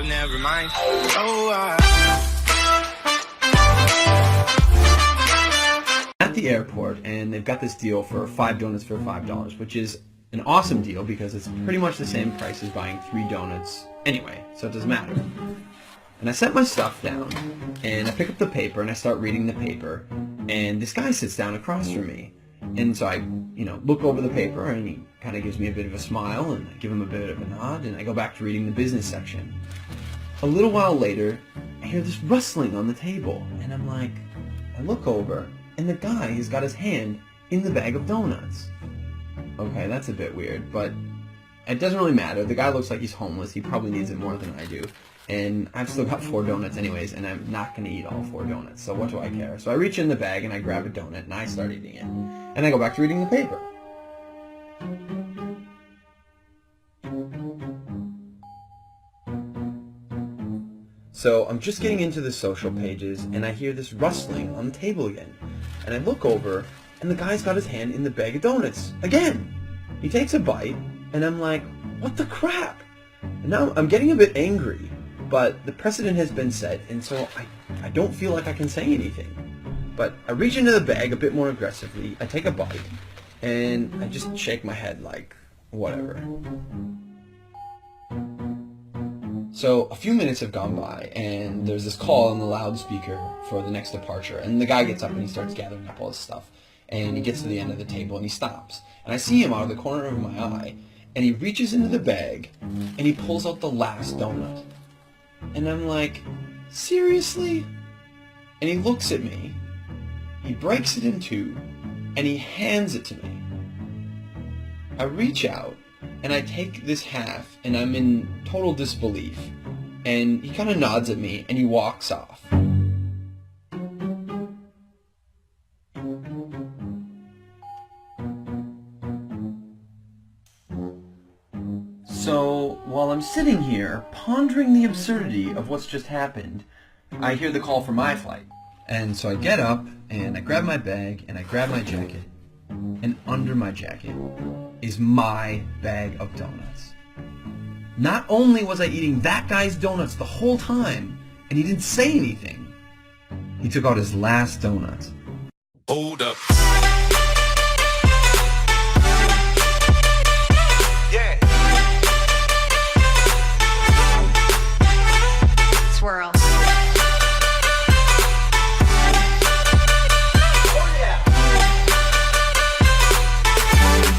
never mind. Oh, At the airport, and they've got this deal for 5 donuts for $5, which is an awesome deal because it's pretty much the same price as buying 3 donuts anyway, so it doesn't matter. And I set my stuff down, and I pick up the paper, and I start reading the paper, and this guy sits down across from me. And so I, look over the paper, and he kind of gives me a bit of a smile, and I give him a bit of a nod, and I go back to reading the business section. A little while later, I hear this rustling on the table, and I look over, and the guy has got his hand in the bag of donuts. Okay, that's a bit weird, but it doesn't really matter. The guy looks like he's homeless. He probably needs it more than I do. And I've still got 4 donuts anyways, and I'm not going to eat all 4 donuts, so what do I care? So I reach in the bag, and I grab a donut, and I start eating it. And I go back to reading the paper. So I'm just getting into the social pages, and I hear this rustling on the table again. And I look over, and the guy's got his hand in the bag of donuts again. He takes a bite, and I'm like, what the crap? And now I'm getting a bit angry, but the precedent has been set, and so I don't feel like I can say anything. But I reach into the bag a bit more aggressively, I take a bite, and I just shake my head like, whatever. So a few minutes have gone by, and there's this call on the loudspeaker for the next departure, and the guy gets up and he starts gathering up all his stuff, and he gets to the end of the table and he stops. And I see him out of the corner of my eye, and he reaches into the bag, and he pulls out the last donut. And I'm like, seriously? And he looks at me, he breaks it in 2, and he hands it to me. I reach out, and I take this half, and I'm in total disbelief. And he kind of nods at me, and he walks off. So, while I'm sitting here, pondering the absurdity of what's just happened, I hear the call for my flight. And so I get up, and I grab my bag, and I grab my jacket, and under my jacket is my bag of donuts. Not only was I eating that guy's donuts the whole time, and he didn't say anything, he took out his last donut. hold up.